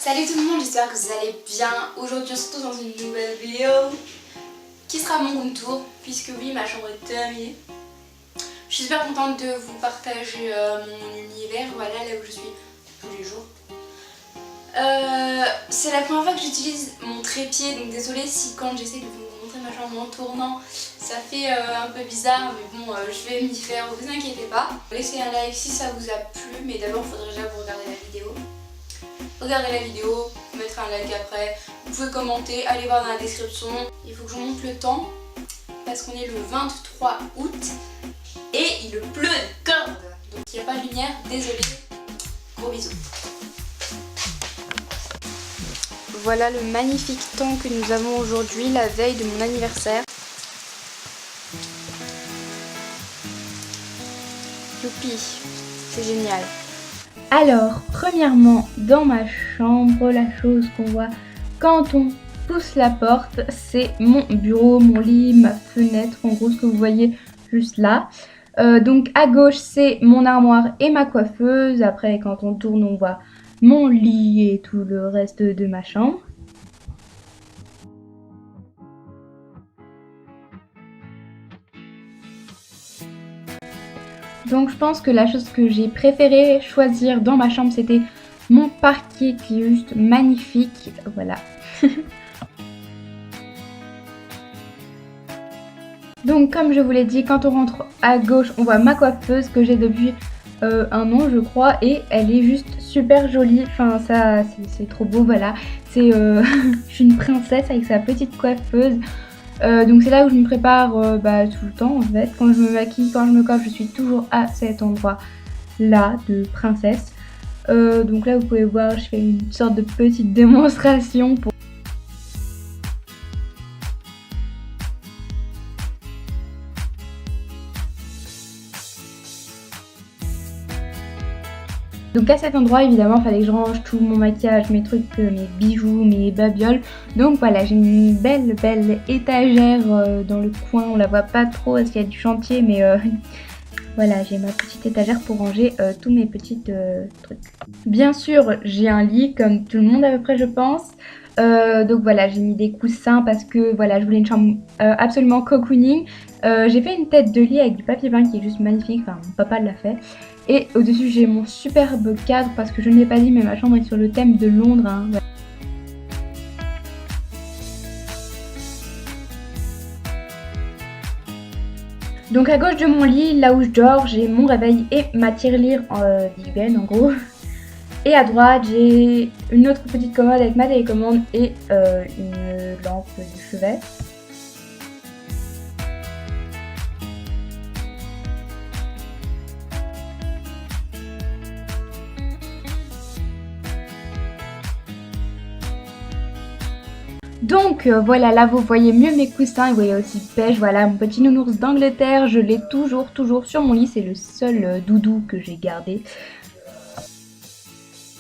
Salut tout le monde, j'espère que vous allez bien. Aujourd'hui on se retrouve dans une nouvelle vidéo qui sera mon room tour, puisque oui, ma chambre est terminée. Je suis super contente de vous partager mon univers, voilà, là où je suis tous les jours. C'est la première fois que j'utilise mon trépied, donc désolée si quand j'essaie de vous montrer ma chambre en tournant, ça fait un peu bizarre, mais bon, je vais m'y faire, vous inquiétez pas. Laissez un like si ça vous a plu, mais d'abord il faudrait déjà vous regarder la vidéo. Regardez la vidéo, mettre un like après, vous pouvez commenter, allez voir dans la description. Il faut que je vous montre le temps, parce qu'on est le 23 août et il pleut de corde. Donc il n'y a pas de lumière, désolé. Gros bisous. Voilà le magnifique temps que nous avons aujourd'hui, la veille de mon anniversaire. Youpi, c'est génial. Alors, premièrement, dans ma chambre, la chose qu'on voit quand on pousse la porte, c'est mon bureau, mon lit, ma fenêtre, en gros ce que vous voyez juste là. Donc à gauche, c'est mon armoire et ma coiffeuse. Après, quand on tourne, on voit mon lit et tout le reste de ma chambre. Donc je pense que la chose que j'ai préféré choisir dans ma chambre, c'était mon parquet qui est juste magnifique. Voilà. Donc comme je vous l'ai dit, quand on rentre à gauche, on voit ma coiffeuse que j'ai depuis un an je crois. Et elle est juste super jolie. Enfin ça, c'est trop beau, voilà. C'est je suis une princesse avec sa petite coiffeuse. Donc c'est là où je me prépare tout le temps en fait. Quand je me maquille, quand je me coiffe, je suis toujours à cet endroit là de princesse. Donc là vous pouvez voir, je fais une sorte de petite démonstration pour... Donc à cet endroit évidemment il fallait que je range tout mon maquillage, mes trucs, mes bijoux, mes babioles. Donc voilà, j'ai une belle étagère dans le coin, on la voit pas trop parce qu'il y a du chantier, mais voilà, j'ai ma petite étagère pour ranger tous mes petits trucs. Bien sûr j'ai un lit comme tout le monde à peu près je pense. Donc voilà, j'ai mis des coussins parce que voilà, je voulais une chambre absolument cocooning. J'ai fait une tête de lit avec du papier peint qui est juste magnifique, enfin mon papa l'a fait. Et au-dessus j'ai mon superbe cadre parce que je ne l'ai pas dit mais ma chambre est sur le thème de Londres. Hein. Voilà. Donc à gauche de mon lit, là où je dors, j'ai mon réveil et ma tirelire d'hygiène en gros. Et à droite, j'ai une autre petite commode avec ma télécommande et une lampe de chevet. Donc voilà, là vous voyez mieux mes coussins et vous voyez aussi Pêche, voilà mon petit nounours d'Angleterre, je l'ai toujours sur mon lit, c'est le seul doudou que j'ai gardé.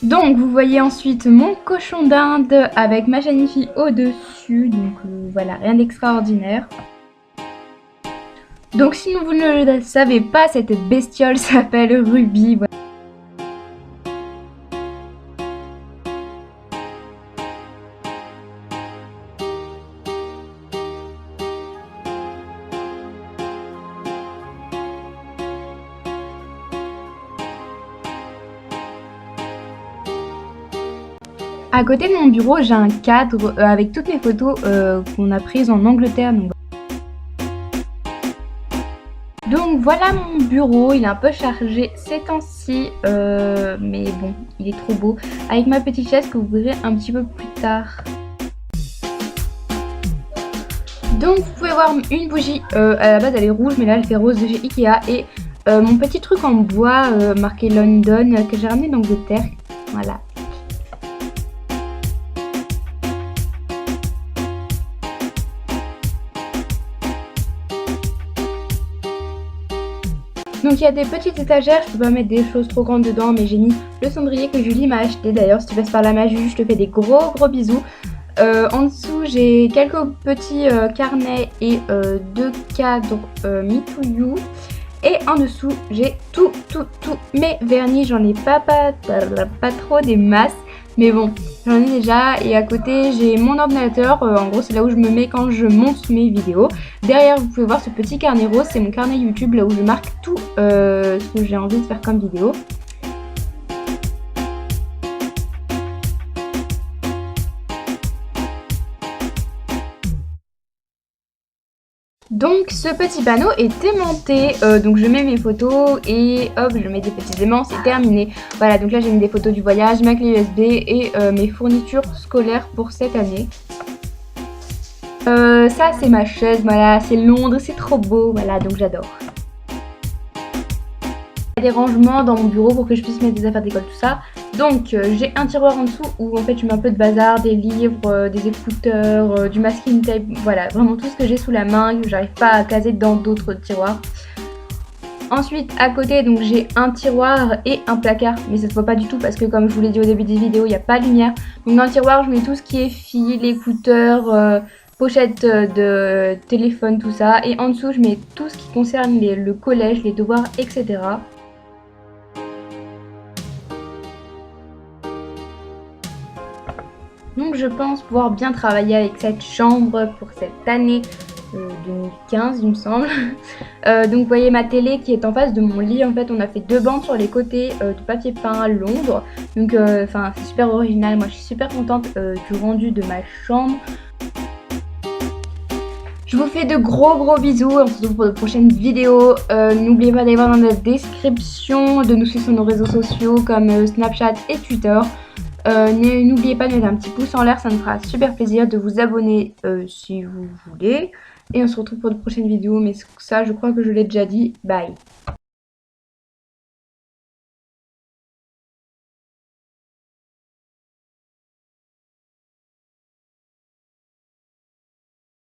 Donc vous voyez ensuite mon cochon d'Inde avec ma Shanifi au-dessus, donc voilà, rien d'extraordinaire. Donc si vous ne le savez pas, cette bestiole s'appelle Ruby. Voilà. À côté de mon bureau, j'ai un cadre avec toutes mes photos qu'on a prises en Angleterre. Donc voilà mon bureau, il est un peu chargé ces temps-ci, mais bon, il est trop beau. Avec ma petite chaise que vous verrez un petit peu plus tard. Donc vous pouvez voir une bougie, à la base elle est rouge, mais là elle fait rose de chez Ikea. Et mon petit truc en bois marqué London que j'ai ramené d'Angleterre, voilà. Donc il y a des petites étagères, je peux pas mettre des choses trop grandes dedans, mais j'ai mis le cendrier que Julie m'a acheté. D'ailleurs si tu passes par là ma Julie, je te fais des gros bisous. En dessous j'ai quelques petits carnets et deux cadres Me To You. Et en dessous, j'ai tous mes vernis. J'en ai pas trop des masses. Mais bon, j'en ai déjà. Et à côté, j'ai mon ordinateur. En gros, c'est là où je me mets quand je monte mes vidéos. Derrière, vous pouvez voir ce petit carnet rose. C'est mon carnet YouTube, là où je marque tout ce que j'ai envie de faire comme vidéo. Donc ce petit panneau est aimanté, donc je mets mes photos et hop, je mets des petits aimants, c'est terminé. Voilà, donc là j'ai mis des photos du voyage, ma clé USB et mes fournitures scolaires pour cette année. Ça c'est ma chaise, voilà, c'est Londres, c'est trop beau, voilà, donc j'adore. Il y a des rangements dans mon bureau pour que je puisse mettre des affaires d'école, tout ça. Donc j'ai un tiroir en dessous où en fait je mets un peu de bazar, des livres, des écouteurs, du masking tape, voilà, vraiment tout ce que j'ai sous la main, que j'arrive pas à caser dans d'autres tiroirs. Ensuite à côté donc j'ai un tiroir et un placard, mais ça se voit pas du tout parce que comme je vous l'ai dit au début des vidéos, il n'y a pas de lumière. Donc dans le tiroir je mets tout ce qui est fil, écouteurs, pochette de téléphone, tout ça. Et en dessous je mets tout ce qui concerne le collège, les devoirs, etc. Donc je pense pouvoir bien travailler avec cette chambre pour cette année 2015 il me semble. Donc vous voyez ma télé qui est en face de mon lit. En fait on a fait 2 bancs sur les côtés de papier peint à Londres. Donc enfin c'est super original, moi je suis super contente du rendu de ma chambre. Je vous fais de gros bisous, on se retrouve pour de prochaines vidéos. N'oubliez pas d'aller voir dans la description, de nous suivre sur nos réseaux sociaux comme Snapchat et Twitter. N'oubliez pas de mettre un petit pouce en l'air, ça me fera super plaisir, de vous abonner si vous voulez. Et on se retrouve pour de prochaines vidéos, mais ça je crois que je l'ai déjà dit. Bye!